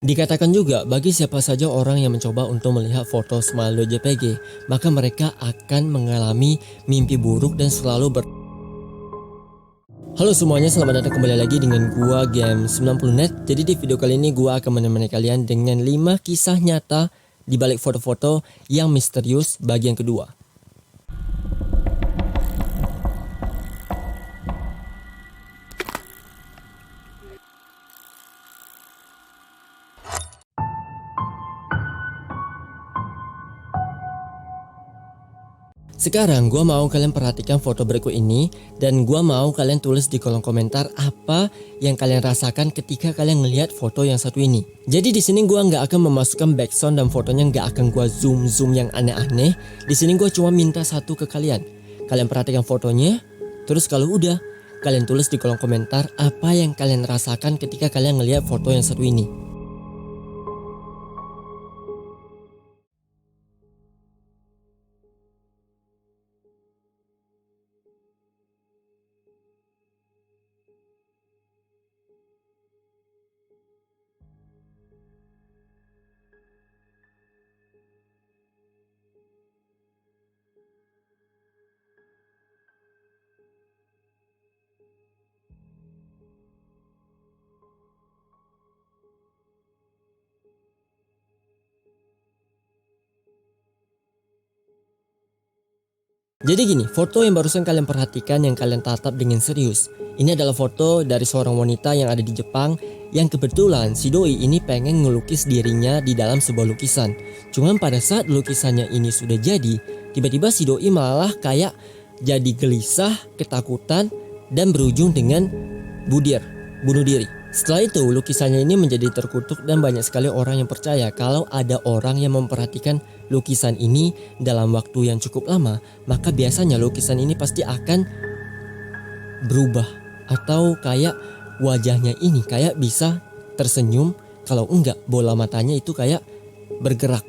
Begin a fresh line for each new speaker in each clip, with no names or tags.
Dikatakan juga bagi siapa saja orang yang mencoba untuk melihat foto Smile.jpg, maka mereka akan mengalami mimpi buruk dan selalu Halo semuanya, selamat datang kembali lagi dengan gua Game 90net. Jadi di video kali ini gua akan menemani kalian dengan 5 kisah nyata di balik foto-foto yang misterius bagian kedua. Sekarang gua mau kalian perhatikan foto berikut ini dan gua mau kalian tulis di kolom komentar apa yang kalian rasakan ketika kalian melihat foto yang satu ini. Jadi di sini gua nggak akan memasukkan background dan fotonya nggak akan gua zoom yang aneh-aneh. Di sini gua cuma minta satu ke kalian. Kalian perhatikan fotonya, terus kalau udah kalian tulis di kolom komentar apa yang kalian rasakan ketika kalian melihat foto yang satu ini. Jadi gini, foto yang barusan kalian perhatikan yang kalian tatap dengan serius. Ini adalah foto dari seorang wanita yang ada di Jepang yang kebetulan si doi ini pengen ngelukis dirinya di dalam sebuah lukisan. Cuman pada saat lukisannya ini sudah jadi, tiba-tiba si doi malah kayak jadi gelisah, ketakutan, dan berujung dengan bunuh diri. Setelah itu lukisannya ini menjadi terkutuk dan banyak sekali orang yang percaya kalau ada orang yang memperhatikan lukisan ini dalam waktu yang cukup lama, maka biasanya lukisan ini pasti akan berubah atau kayak wajahnya ini kayak bisa tersenyum, kalau enggak bola matanya itu kayak bergerak.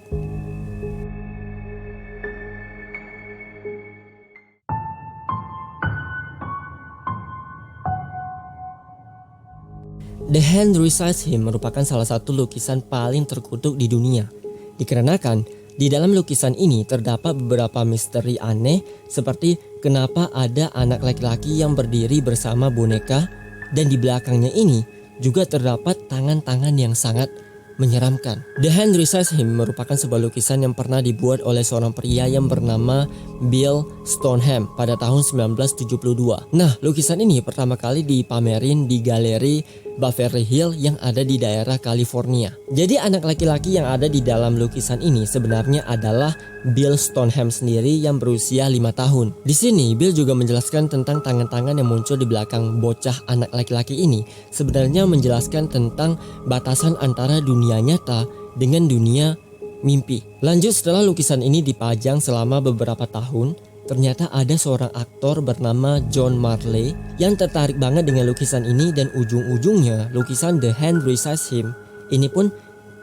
The Hand Resides Him merupakan salah satu lukisan paling terkutuk di dunia. Dikarenakan di dalam lukisan ini terdapat beberapa misteri aneh seperti kenapa ada anak laki-laki yang berdiri bersama boneka dan di belakangnya ini juga terdapat tangan-tangan yang sangat menyeramkan. The Hand Resides Him merupakan sebuah lukisan yang pernah dibuat oleh seorang pria yang bernama Bill Stoneham pada tahun 1972. Nah, lukisan ini pertama kali dipamerin di galeri Beverly Hills yang ada di daerah California. Jadi anak laki-laki yang ada di dalam lukisan ini sebenarnya adalah Bill Stoneham sendiri yang berusia 5 tahun. Di sini Bill juga menjelaskan tentang tangan-tangan yang muncul di belakang bocah anak laki-laki ini sebenarnya menjelaskan tentang batasan antara dunia nyata dengan dunia mimpi. Lanjut, setelah lukisan ini dipajang selama beberapa tahun, ternyata ada seorang aktor bernama John Marley yang tertarik banget dengan lukisan ini dan ujung-ujungnya lukisan The Hand Resides Him ini pun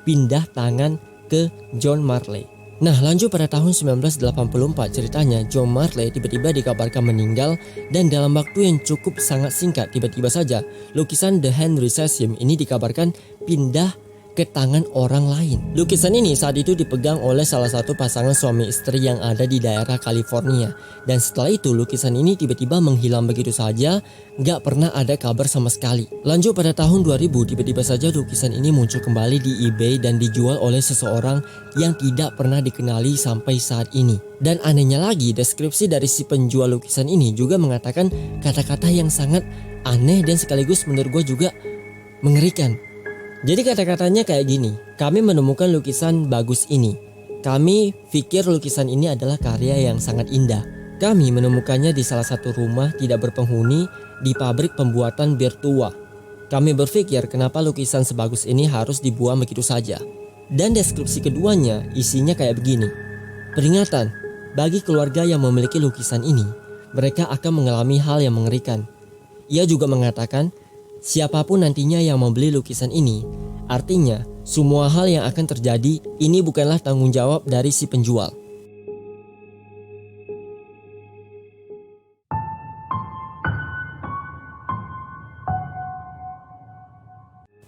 pindah tangan ke John Marley. Nah, lanjut pada tahun 1984 ceritanya John Marley tiba-tiba dikabarkan meninggal dan dalam waktu yang cukup sangat singkat tiba-tiba saja lukisan The Hand Resides Him ini dikabarkan pindah ke tangan orang lain. Lukisan ini saat itu dipegang oleh salah satu pasangan suami istri yang ada di daerah California. Dan setelah itu lukisan ini tiba-tiba menghilang begitu saja, gak pernah ada kabar sama sekali. Lanjut pada tahun 2000 tiba-tiba saja lukisan ini muncul kembali di eBay dan dijual oleh seseorang yang tidak pernah dikenali sampai saat ini. Dan anehnya lagi, deskripsi dari si penjual lukisan ini juga mengatakan kata-kata yang sangat aneh dan sekaligus menurut gue juga mengerikan. Jadi kata-katanya kayak gini, kami menemukan lukisan bagus ini. Kami pikir lukisan ini adalah karya yang sangat indah. Kami menemukannya di salah satu rumah tidak berpenghuni di pabrik pembuatan bir tua. Kami berpikir kenapa lukisan sebagus ini harus dibuang begitu saja. Dan deskripsi keduanya isinya kayak begini. Peringatan, bagi keluarga yang memiliki lukisan ini, mereka akan mengalami hal yang mengerikan. Ia juga mengatakan, siapapun nantinya yang membeli lukisan ini, artinya semua hal yang akan terjadi ini bukanlah tanggung jawab dari si penjual.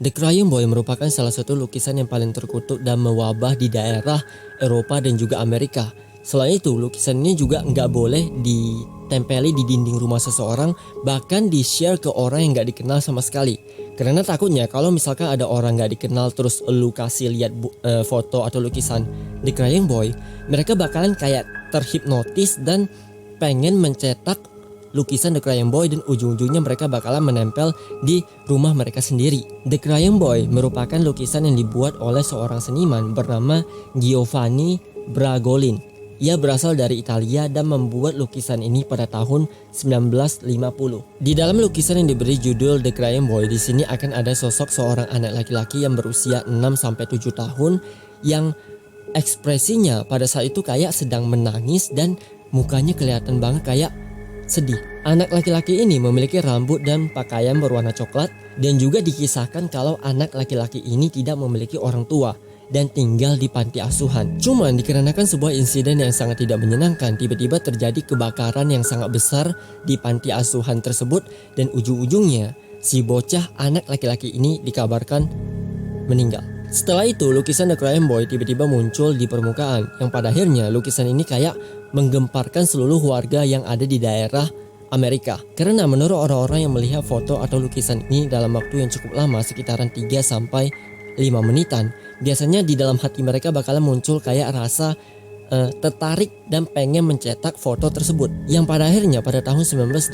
The Crying Boy merupakan salah satu lukisan yang paling terkutuk dan mewabah di daerah Eropa dan juga Amerika. Selain itu, lukisan ini juga nggak boleh ditempeli di dinding rumah seseorang, bahkan di-share ke orang yang nggak dikenal sama sekali. Karena takutnya kalau misalkan ada orang nggak dikenal terus lu kasih lihat foto atau lukisan The Crying Boy, mereka bakalan kayak terhipnotis dan pengen mencetak lukisan The Crying Boy dan ujung-ujungnya mereka bakalan menempel di rumah mereka sendiri. The Crying Boy merupakan lukisan yang dibuat oleh seorang seniman bernama Giovanni Bragolin. Ia berasal dari Italia dan membuat lukisan ini pada tahun 1950. Di dalam lukisan yang diberi judul The Crying Boy, di sini akan ada sosok seorang anak laki-laki yang berusia 6-7 tahun yang ekspresinya pada saat itu kayak sedang menangis dan mukanya kelihatan banget kayak sedih. Anak laki-laki ini memiliki rambut dan pakaian berwarna coklat dan juga dikisahkan kalau anak laki-laki ini tidak memiliki orang tua dan tinggal di panti asuhan. Cuman dikarenakan sebuah insiden yang sangat tidak menyenangkan, tiba-tiba terjadi kebakaran yang sangat besar di panti asuhan tersebut dan ujung-ujungnya si bocah anak laki-laki ini dikabarkan meninggal. Setelah itu lukisan The Crying Boy tiba-tiba muncul di permukaan yang pada akhirnya lukisan ini kayak menggemparkan seluruh warga yang ada di daerah Amerika. Karena menurut orang-orang yang melihat foto atau lukisan ini dalam waktu yang cukup lama, sekitaran 3-5 menitan, biasanya di dalam hati mereka bakalan muncul kayak rasa tertarik dan pengen mencetak foto tersebut. Yang pada akhirnya pada tahun 1980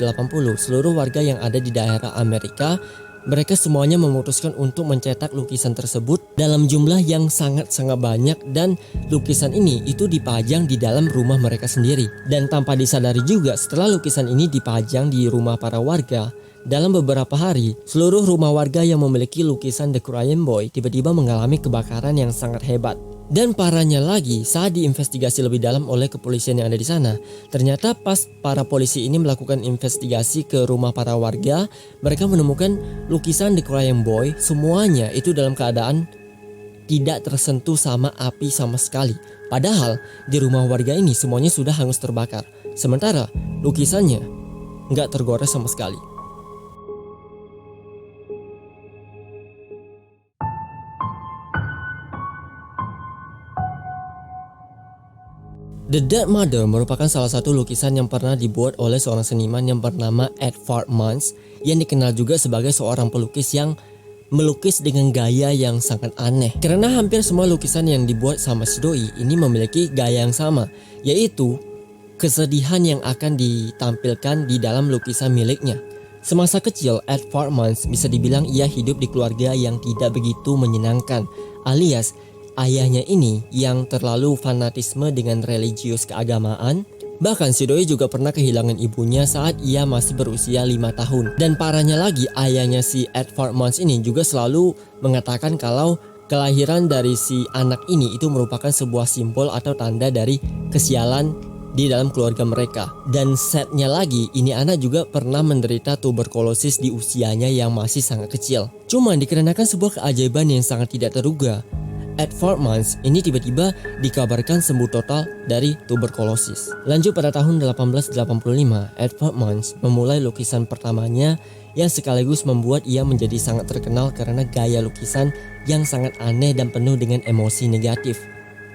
seluruh warga yang ada di daerah Amerika, mereka semuanya memutuskan untuk mencetak lukisan tersebut dalam jumlah yang sangat-sangat banyak dan lukisan ini itu dipajang di dalam rumah mereka sendiri. Dan tanpa disadari juga setelah lukisan ini dipajang di rumah para warga, dalam beberapa hari seluruh rumah warga yang memiliki lukisan The Crying Boy tiba-tiba mengalami kebakaran yang sangat hebat. Dan parahnya lagi, saat diinvestigasi lebih dalam oleh kepolisian yang ada di sana, ternyata pas para polisi ini melakukan investigasi ke rumah para warga, mereka menemukan lukisan The Crying Boy semuanya itu dalam keadaan tidak tersentuh sama api sama sekali. Padahal di rumah warga ini semuanya sudah hangus terbakar, sementara lukisannya nggak tergores sama sekali. The Dead Mother merupakan salah satu lukisan yang pernah dibuat oleh seorang seniman yang bernama Edvard Munch, yang dikenal juga sebagai seorang pelukis yang melukis dengan gaya yang sangat aneh. Karena hampir semua lukisan yang dibuat sama si doi ini memiliki gaya yang sama, yaitu kesedihan yang akan ditampilkan di dalam lukisan miliknya. Semasa kecil, Edvard Munch bisa dibilang ia hidup di keluarga yang tidak begitu menyenangkan, alias ayahnya ini yang terlalu fanatisme dengan religius keagamaan. Bahkan si doi juga pernah kehilangan ibunya saat ia masih berusia 5 tahun. Dan parahnya lagi, ayahnya si Edvard Munch ini juga selalu mengatakan kalau kelahiran dari si anak ini itu merupakan sebuah simbol atau tanda dari kesialan di dalam keluarga mereka. Dan setnya lagi, ini anak juga pernah menderita tuberkulosis di usianya yang masih sangat kecil. Cuman dikarenakan sebuah keajaiban yang sangat tidak terduga, Edvard Munch ini tiba-tiba dikabarkan sembuh total dari tuberkulosis. Lanjut pada tahun 1885, Edvard Munch memulai lukisan pertamanya yang sekaligus membuat ia menjadi sangat terkenal karena gaya lukisan yang sangat aneh dan penuh dengan emosi negatif.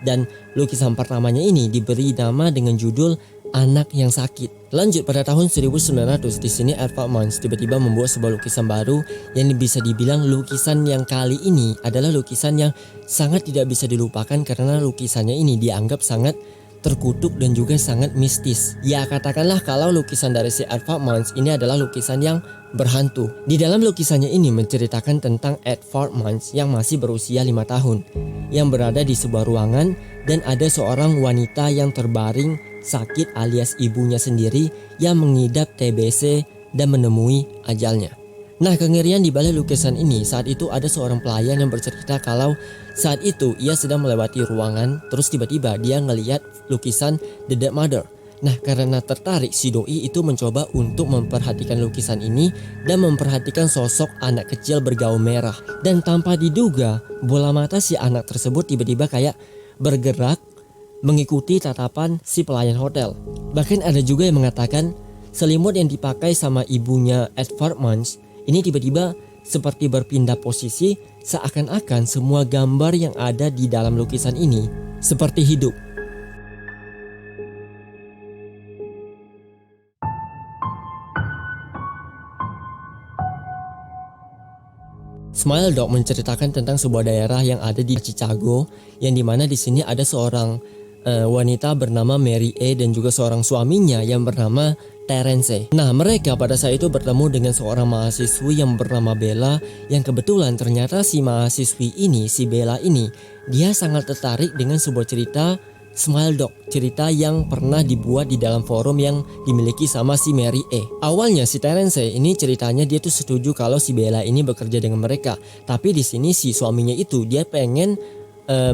Dan lukisan pertamanya ini diberi nama dengan judul Anak yang Sakit. Lanjut pada tahun 1900, di sini Edvard Munch tiba-tiba membuat sebuah lukisan baru yang bisa dibilang lukisan yang kali ini adalah lukisan yang sangat tidak bisa dilupakan karena lukisannya ini dianggap sangat terkutuk dan juga sangat mistis. Ya, katakanlah kalau lukisan dari si Edvard Munch ini adalah lukisan yang berhantu. Di dalam lukisannya ini menceritakan tentang Edvard Munch yang masih berusia 5 tahun yang berada di sebuah ruangan dan ada seorang wanita yang terbaring sakit alias ibunya sendiri yang mengidap TBC dan menemui ajalnya. Nah, kengerian di balik lukisan ini, saat itu ada seorang pelayan yang bercerita kalau saat itu ia sedang melewati ruangan, terus tiba-tiba dia ngelihat lukisan The Dead Mother. Nah, karena tertarik, si doi itu mencoba untuk memperhatikan lukisan ini dan memperhatikan sosok anak kecil bergaun merah. Dan tanpa diduga, bola mata si anak tersebut tiba-tiba kayak bergerak mengikuti tatapan si pelayan hotel. Bahkan ada juga yang mengatakan selimut yang dipakai sama ibunya Edvard Munch ini tiba-tiba seperti berpindah posisi, seakan-akan semua gambar yang ada di dalam lukisan ini seperti hidup. Smile Dog menceritakan tentang sebuah daerah yang ada di Chicago, yang dimana di sini ada seorang wanita bernama Mary A dan juga seorang suaminya yang bernama Terence. Nah, mereka pada saat itu bertemu dengan seorang mahasiswi yang bernama Bella, yang kebetulan ternyata si mahasiswi ini, si Bella ini, dia sangat tertarik dengan sebuah cerita Smile Dog, cerita yang pernah dibuat di dalam forum yang dimiliki sama si Mary A. Awalnya si Terence ini ceritanya dia tuh setuju kalau si Bella ini bekerja dengan mereka, tapi di sini si suaminya itu dia pengen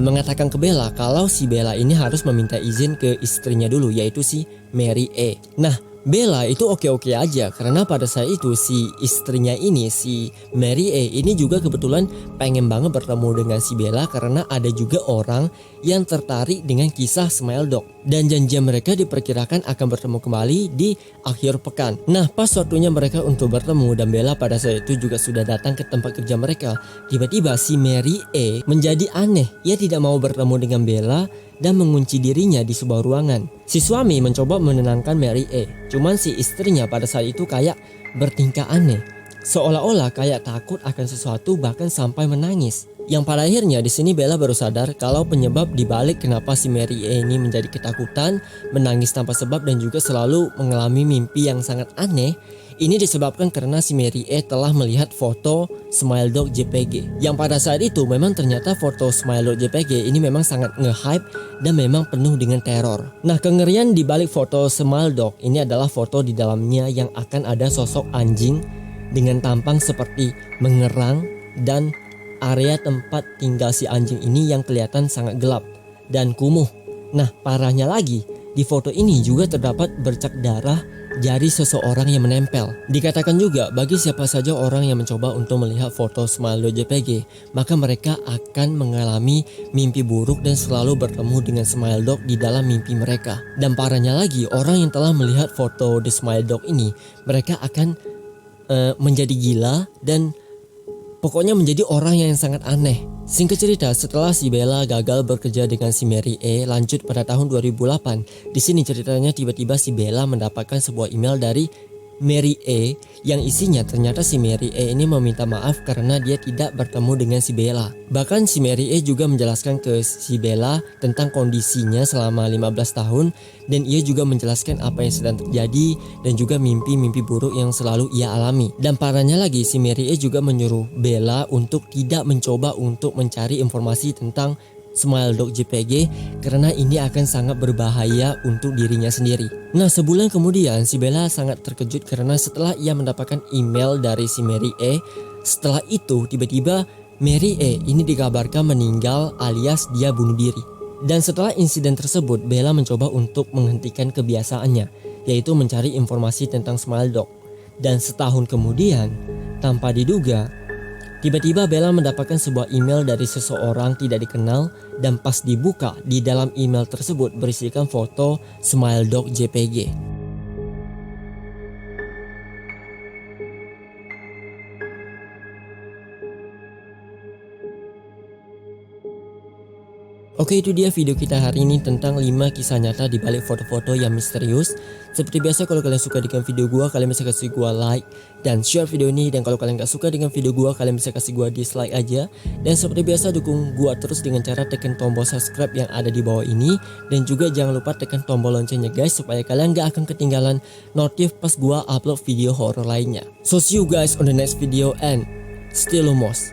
mengatakan ke Bella kalau si Bella ini harus meminta izin ke istrinya dulu, yaitu si Mary A. Nah, Bella itu oke-oke aja karena pada saat itu si istrinya ini, si Mary A ini juga kebetulan pengen banget bertemu dengan si Bella karena ada juga orang yang tertarik dengan kisah Smile Dog, dan janjian mereka diperkirakan akan bertemu kembali di akhir pekan. Nah, pas waktunya mereka untuk bertemu dan Bella pada saat itu juga sudah datang ke tempat kerja mereka, tiba-tiba si Mary A menjadi aneh. Ia tidak mau bertemu dengan Bella dan mengunci dirinya di sebuah ruangan. Si suami mencoba menenangkan Mary A, cuman si istrinya pada saat itu kayak bertingkah aneh, seolah-olah kayak takut akan sesuatu, bahkan sampai menangis. Yang pada akhirnya di sini Bella baru sadar kalau penyebab dibalik kenapa si Mary A ini menjadi ketakutan, menangis tanpa sebab dan juga selalu mengalami mimpi yang sangat aneh. Ini disebabkan karena si Mary A telah melihat foto Smile Dog JPG, yang pada saat itu memang ternyata foto Smile Dog JPG ini memang sangat nge-hype dan memang penuh dengan teror. Nah, kengerian di balik foto Smile Dog ini adalah foto di dalamnya yang akan ada sosok anjing dengan tampang seperti mengerang, dan area tempat tinggal si anjing ini yang kelihatan sangat gelap dan kumuh. Nah, parahnya lagi, di foto ini juga terdapat bercak darah jari seseorang yang menempel. Dikatakan juga bagi siapa saja orang yang mencoba untuk melihat foto Smile Dog JPG, maka mereka akan mengalami mimpi buruk dan selalu bertemu dengan Smile Dog di dalam mimpi mereka. Dan parahnya lagi, orang yang telah melihat foto The Smile Dog ini, mereka akan menjadi gila dan pokoknya menjadi orang yang sangat aneh. Singkat cerita, setelah si Bella gagal bekerja dengan si Mary A, lanjut pada tahun 2008. Di sini ceritanya tiba-tiba si Bella mendapatkan sebuah email dari Mary A yang isinya ternyata si Mary A ini meminta maaf karena dia tidak bertemu dengan si Bella. Bahkan si Mary A juga menjelaskan ke si Bella tentang kondisinya selama 15 tahun, dan ia juga menjelaskan apa yang sedang terjadi dan juga mimpi-mimpi buruk yang selalu ia alami. Dan parahnya lagi, si Mary A juga menyuruh Bella untuk tidak mencoba untuk mencari informasi tentang Smile Dog JPG karena ini akan sangat berbahaya untuk dirinya sendiri. Nah, sebulan kemudian si Bella sangat terkejut karena setelah ia mendapatkan email dari si Mary A, setelah itu tiba-tiba Mary A ini dikabarkan meninggal alias dia bunuh diri. Dan setelah insiden tersebut, Bella mencoba untuk menghentikan kebiasaannya, yaitu mencari informasi tentang Smile Dog. Dan setahun kemudian, tanpa diduga, tiba-tiba Bella mendapatkan sebuah email dari seseorang tidak dikenal, dan pas dibuka, di dalam email tersebut berisikan foto Smile Dog JPG. Oke, itu dia video kita hari ini tentang 5 kisah nyata di balik foto-foto yang misterius. Seperti biasa, kalau kalian suka dengan video gua, kalian bisa kasih gua like dan share video ini. Dan kalau kalian gak suka dengan video gua, kalian bisa kasih gua dislike aja. Dan seperti biasa, dukung gua terus dengan cara tekan tombol subscribe yang ada di bawah ini. Dan juga jangan lupa tekan tombol loncengnya guys, supaya kalian gak akan ketinggalan notif pas gua upload video horror lainnya. So see you guys on the next video and stay lumos.